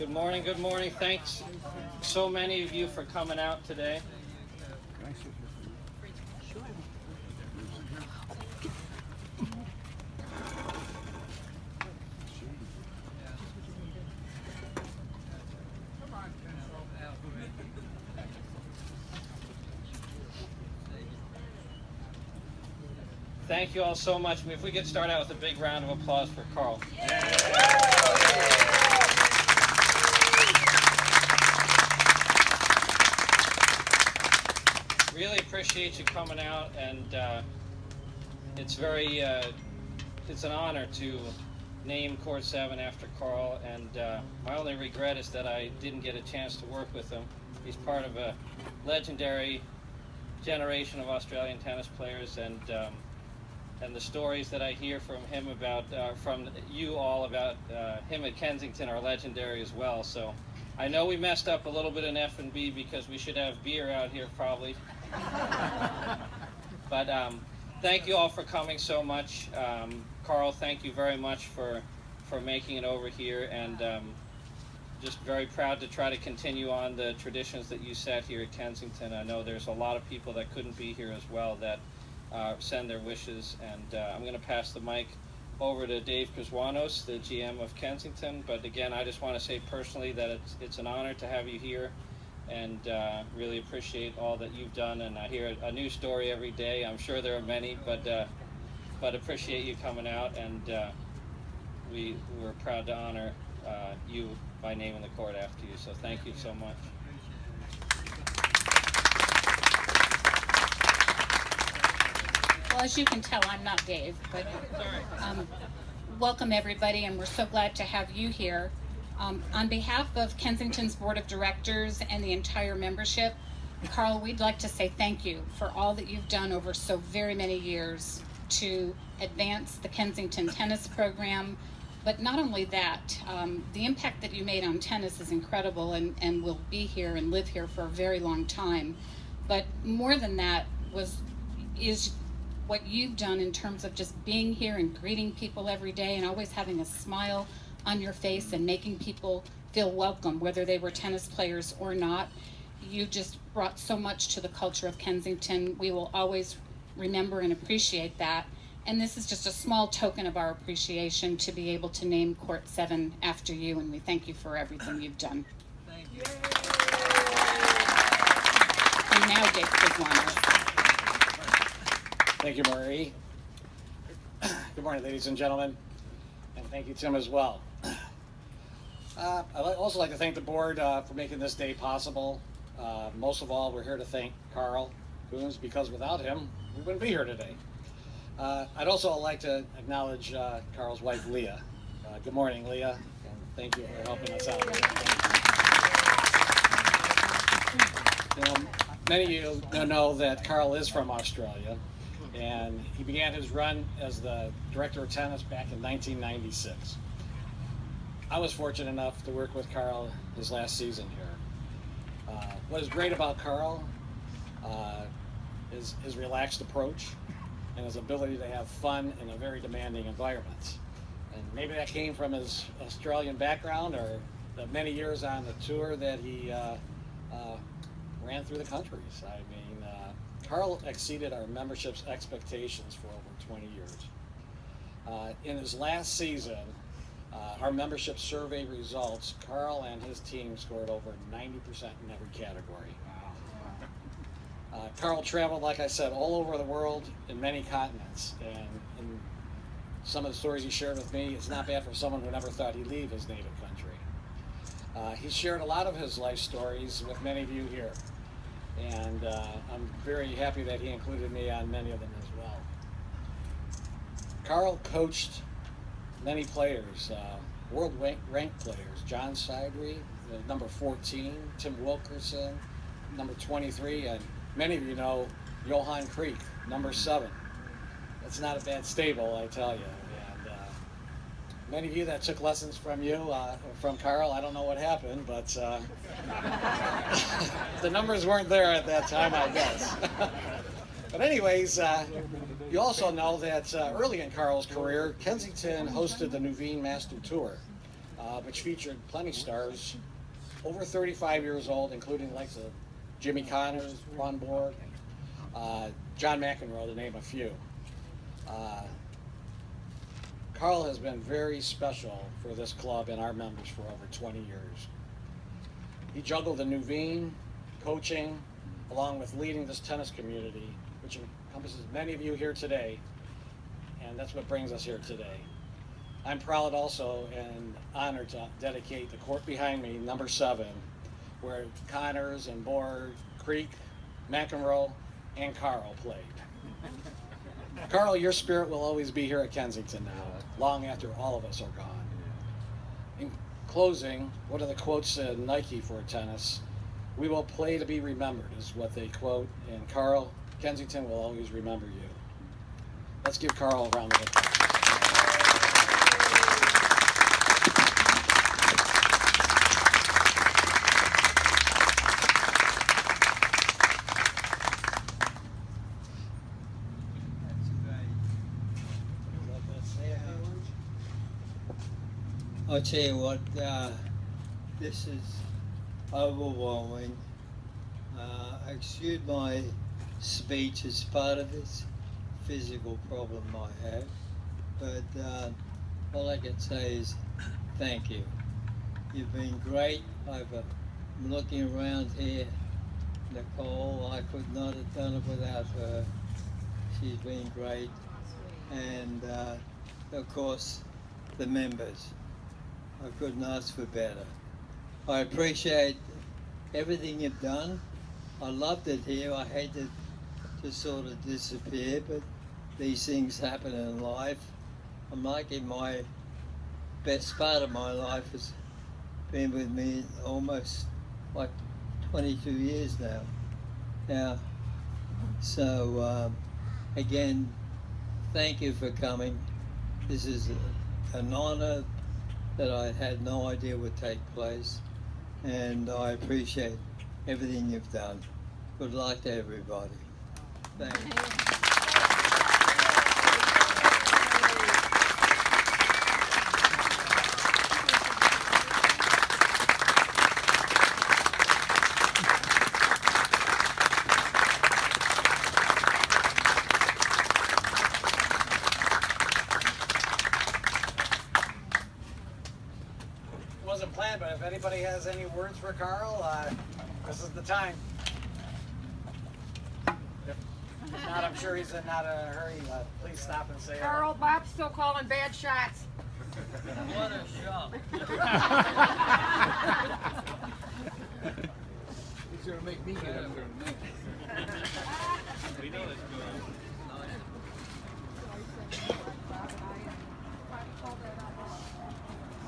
Good morning, good morning. Thanks so many of you for coming out today. Thank you all so much. If we could start out with a big round of applause for Karl. Really appreciate you coming out, and it's an honor to name Court 7 after Karl, and my only regret is that I didn't get a chance to work with him. He's part of a legendary generation of Australian tennis players, and the stories that I hear from him from you all about him at Kensington are legendary as well. So I know we messed up a little bit in F&B because we should have beer out here probably. But thank you all for coming so much. Karl, thank you very much for making it over here, and just very proud to try to continue on the traditions that you set here at Kensington. I know there's a lot of people that couldn't be here as well that send their wishes, and I'm going to pass the mic over to Dave Kazwanos, the GM of Kensington. But again, I just want to say personally that it's an honor to have you here, and really appreciate all that you've done. And I hear a new story every day. I'm sure there are many, but appreciate you coming out, and we're proud to honor you by naming the court after you. So thank you so much. Well, as you can tell, I'm not Dave, but welcome everybody, and we're so glad to have you here. On behalf of Kensington's Board of Directors and the entire membership, Karl, we'd like to say thank you for all that you've done over so very many years to advance the Kensington tennis program. But not only that, the impact that you made on tennis is incredible, and will be here and live here for a very long time. But more than that is what you've done in terms of just being here and greeting people every day and always having a smile on your face and making people feel welcome, whether they were tennis players or not. You just brought so much to the culture of Kensington. We will always remember and appreciate that. And this is just a small token of our appreciation to be able to name Court 7 after you, and we thank you for everything you've done. Thank you. And now Dave Kazwanos. Thank you, Marie. Good morning, ladies and gentlemen, and thank you, Tim, as well. I'd also like to thank the board for making this day possible. Most of all, we're here to thank Karl Coombes, because without him, we wouldn't be here today. I'd also like to acknowledge Karl's wife, Leah. Good morning, Leah, and thank you for helping us out. Many of you know that Karl is from Australia, and he began his run as the director of tennis back in 1996. I was fortunate enough to work with Karl his last season here. What is great about Karl is his relaxed approach and his ability to have fun in a very demanding environment. And maybe that came from his Australian background or the many years on the tour that he ran through the countries. I mean, Karl exceeded our membership's expectations for over 20 years. In his last season, our membership survey results, Karl and his team scored over 90% in every category. Karl traveled, like I said, all over the world in many continents, and in some of the stories he shared with me, it's not bad for someone who never thought he'd leave his native country. He shared a lot of his life stories with many of you here, and I'm very happy that he included me on many of them as well. Karl coached many players, world-ranked players, John Sadri, number 14, Tim Wilkison, number 23, and many of you know Johan Kriek, number 7. That's not a bad stable, I tell you. And many of you that took lessons from Karl, I don't know what happened, but the numbers weren't there at that time, I guess. But anyways, you also know that early in Karl's career, Kensington hosted the Nuveen Master Tour. which featured plenty stars over 35 years old, including likes of Jimmy Connors, Ron Borg, John McEnroe, to name a few. Karl has been very special for this club and our members for over 20 years. He juggled the Nuveen, coaching, along with leading this tennis community, which encompasses many of you here today, and that's what brings us here today. I'm proud also and honored to dedicate the court behind me, number 7, where Connors and Borg, Kriek, McEnroe, and Karl played. Karl, your spirit will always be here at Kensington now, long after all of us are gone. In closing, one of the quotes said Nike for tennis, "We will play to be remembered," is what they quote, and Karl, Kensington will always remember you. Let's give Karl a round of applause. I'll tell you what, this is overwhelming. Excuse my speech as part of this physical problem I have, but all I can say is thank you. You've been great. I'm looking around here. Nicole, I could not have done it without her. She's been great. And of course, the members. I couldn't ask for better. I appreciate everything you've done. I loved it here. I hate to sort of disappear, but these things happen in life. I'm liking my best part of my life has been with me almost like 22 years now. So again, thank you for coming. This is an honor that I had no idea would take place, and I appreciate everything you've done. Good luck to everybody. Thank you. Wasn't planned, but if anybody has any words for Karl, this is the time. If not, I'm sure he's in not a hurry. Please stop and say Karl, Bob's still calling bad shots. What a shot. He's gonna make me get up there in a minute.